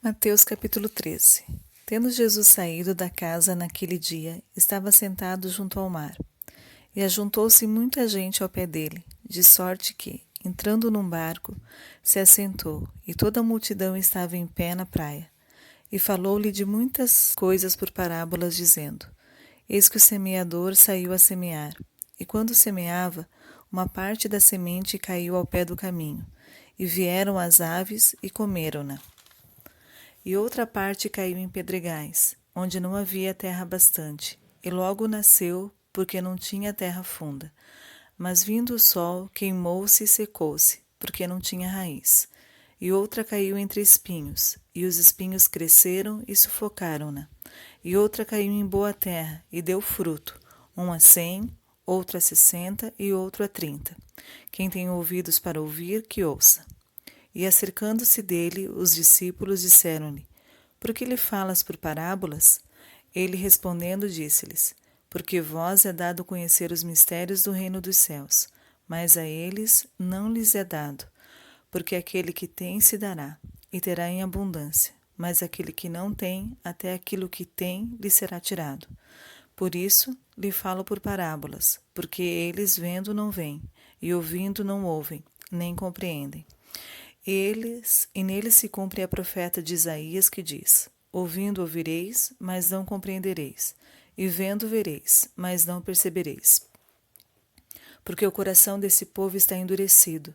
Mateus capítulo 13. Tendo Jesus saído da casa naquele dia, estava sentado junto ao mar. E ajuntou-se muita gente ao pé dele, de sorte que, entrando num barco, se assentou, e toda a multidão estava em pé na praia. E falou-lhe de muitas coisas por parábolas, dizendo: Eis que o semeador saiu a semear. E quando semeava, uma parte da semente caiu ao pé do caminho, e vieram as aves e comeram-na. E outra parte caiu em pedregais, onde não havia terra bastante, e logo nasceu, porque não tinha terra funda. Mas vindo o sol, queimou-se e secou-se, porque não tinha raiz. E outra caiu entre espinhos, e os espinhos cresceram e sufocaram-na. E outra caiu em boa terra, e deu fruto, um a 100, outro a 60 e outro a 30. Quem tem ouvidos para ouvir, que ouça. E acercando-se dele, os discípulos disseram-lhe: Por que lhe falas por parábolas? Ele respondendo disse-lhes: Porque vós é dado conhecer os mistérios do reino dos céus, mas a eles não lhes é dado. Porque aquele que tem se dará, e terá em abundância, mas aquele que não tem, até aquilo que tem lhe será tirado. Por isso lhe falo por parábolas, porque eles vendo não veem, e ouvindo não ouvem, nem compreendem. E neles se cumpre a profeta de Isaías que diz: Ouvindo ouvireis, mas não compreendereis, e vendo vereis, mas não percebereis. Porque o coração desse povo está endurecido,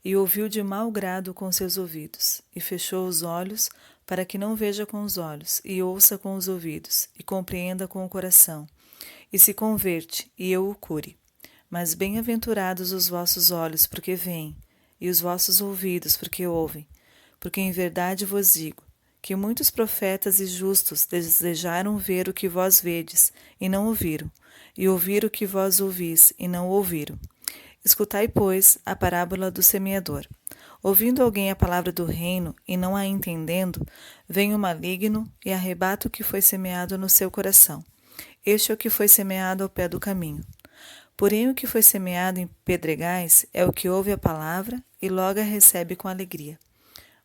e ouviu de mau grado com seus ouvidos, e fechou os olhos, para que não veja com os olhos, e ouça com os ouvidos, e compreenda com o coração, e se converte, e eu o cure. Mas bem-aventurados os vossos olhos, porque veem, e os vossos ouvidos, porque ouvem. Porque em verdade vos digo, que muitos profetas e justos desejaram ver o que vós vedes, e não ouviram, e ouvir o que vós ouvis, e não ouviram. Escutai, pois, a parábola do semeador. Ouvindo alguém a palavra do reino, e não a entendendo, vem o maligno e arrebata o que foi semeado no seu coração. Este é o que foi semeado ao pé do caminho. Porém, o que foi semeado em pedregais é o que ouve a palavra e logo a recebe com alegria.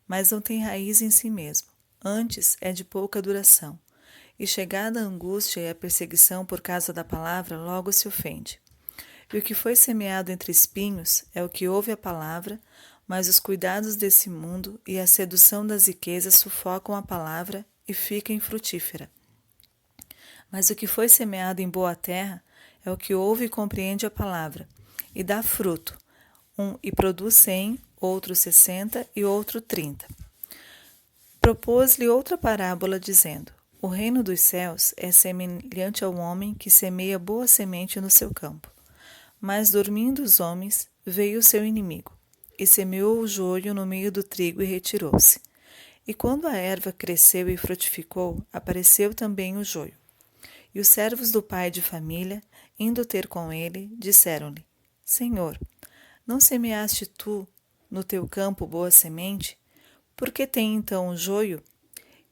Mas não tem raiz em si mesmo, antes é de pouca duração. E chegada a angústia e a perseguição por causa da palavra, logo se ofende. E o que foi semeado entre espinhos é o que ouve a palavra, mas os cuidados desse mundo e a sedução das riquezas sufocam a palavra e fica infrutífera. Mas o que foi semeado em boa terra é o que ouve e compreende a palavra, e dá fruto, e produz 100, outro 60 e outro 30. Propôs-lhe outra parábola, dizendo: O reino dos céus é semelhante ao homem que semeia boa semente no seu campo. Mas, dormindo os homens, veio o seu inimigo, e semeou o joio no meio do trigo e retirou-se. E quando a erva cresceu e frutificou, apareceu também o joio. E os servos do pai de família, indo ter com ele, disseram-lhe: Senhor, não semeaste tu no teu campo boa semente? Por que tem então o joio?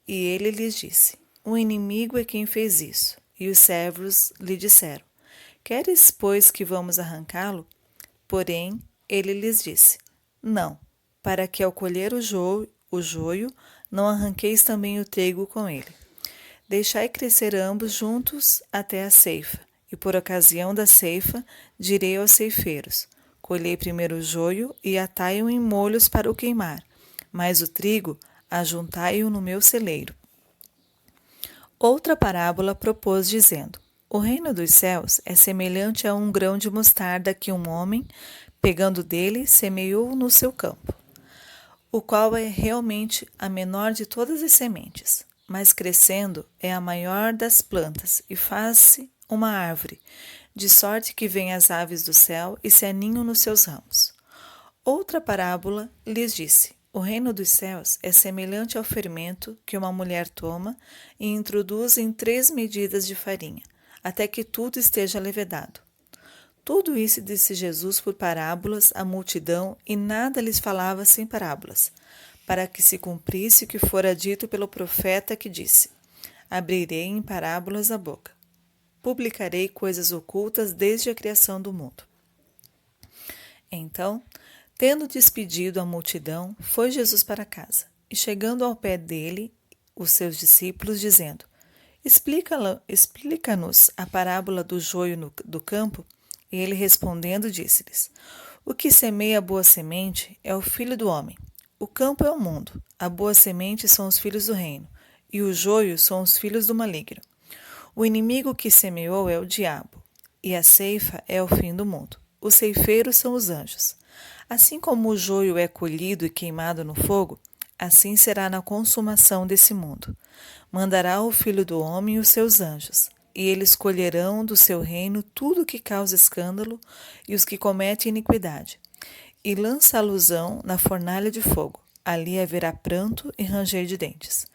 E ele lhes disse: O inimigo é quem fez isso. E os servos lhe disseram: Queres, pois, que vamos arrancá-lo? Porém, ele lhes disse: Não, para que ao colher o joio, não arranqueis também o trigo com ele. Deixai crescer ambos juntos até a ceifa, e por ocasião da ceifa direi aos ceifeiros: Colhei primeiro o joio e atai-o em molhos para o queimar, mas o trigo ajuntai-o no meu celeiro. Outra parábola propôs, dizendo: O reino dos céus é semelhante a um grão de mostarda que um homem, pegando dele, semeou no seu campo, o qual é realmente a menor de todas as sementes, mas crescendo é a maior das plantas e faz-se uma árvore, de sorte que vêm as aves do céu e se aninham nos seus ramos. Outra parábola lhes disse: O reino dos céus é semelhante ao fermento que uma mulher toma e introduz em 3 medidas de farinha, até que tudo esteja levedado. Tudo isso disse Jesus por parábolas à multidão, e nada lhes falava sem parábolas, para que se cumprisse o que fora dito pelo profeta que disse: Abrirei em parábolas a boca. Publicarei coisas ocultas desde a criação do mundo. Então, tendo despedido a multidão, foi Jesus para casa, E chegando ao pé dele, os seus discípulos, dizendo: Explica-nos a parábola do joio do campo. E ele respondendo disse-lhes: O que semeia a boa semente é o Filho do homem. O campo é o mundo, a boa semente são os filhos do reino, e o joio são os filhos do maligno. O inimigo que semeou é o diabo, e a ceifa é o fim do mundo. Os ceifeiros são os anjos. Assim como o joio é colhido e queimado no fogo, assim será na consumação desse mundo. Mandará o Filho do homem e os seus anjos, e eles colherão do seu reino tudo que causa escândalo e os que cometem iniquidade, e lançá-los-ão na fornalha de fogo. Ali haverá pranto e ranger de dentes.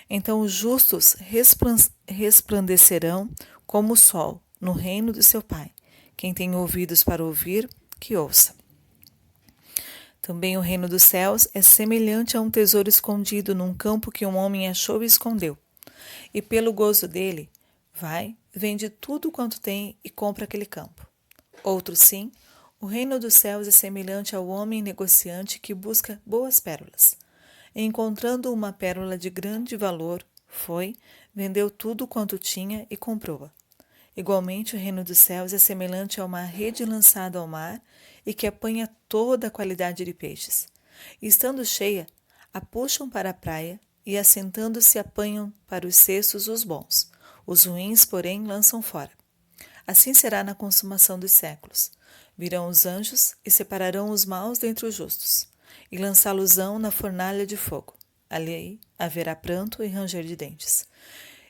Então os justos resplandecerão como o sol no reino de seu Pai. Quem tem ouvidos para ouvir, que ouça. Também o reino dos céus é semelhante a um tesouro escondido num campo que um homem achou e escondeu. E pelo gozo dele, vai, vende tudo quanto tem e compra aquele campo. Outro sim, o reino dos céus é semelhante ao homem negociante que busca boas pérolas. E encontrando uma pérola de grande valor, foi, vendeu tudo quanto tinha e comprou-a. Igualmente, o reino dos céus é semelhante a uma rede lançada ao mar e que apanha toda a qualidade de peixes. E estando cheia, a puxam para a praia e, assentando-se, apanham para os cestos os bons. Os ruins, porém, lançam fora. Assim será na consumação dos séculos. Virão os anjos e separarão os maus dentre os justos, e lançá-los-ão na fornalha de fogo. Ali haverá pranto e ranger de dentes.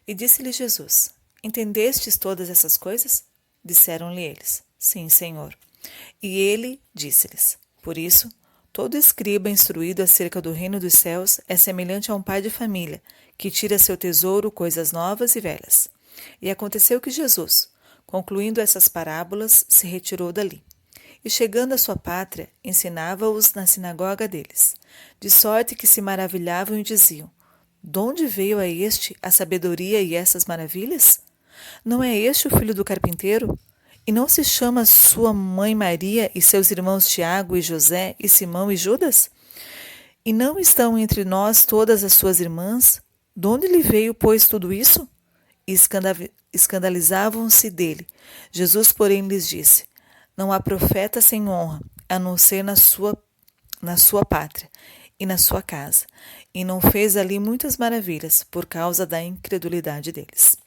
E disse-lhe Jesus: Entendestes todas essas coisas? Disseram-lhe eles: Sim, Senhor. E ele disse-lhes: Por isso, todo escriba instruído acerca do reino dos céus é semelhante a um pai de família, que tira seu tesouro coisas novas e velhas. E aconteceu que Jesus, concluindo essas parábolas, se retirou dali. E chegando à sua pátria, ensinava-os na sinagoga deles, de sorte que se maravilhavam e diziam: Donde veio a este a sabedoria e essas maravilhas? Não é este o filho do carpinteiro? E não se chama sua mãe Maria e seus irmãos Tiago e José e Simão e Judas? E não estão entre nós todas as suas irmãs? De onde lhe veio, pois, tudo isso? E escandalizavam-se dele. Jesus, porém, lhes disse: Não há profeta sem honra, a não ser na sua pátria e na sua casa. E não fez ali muitas maravilhas, por causa da incredulidade deles.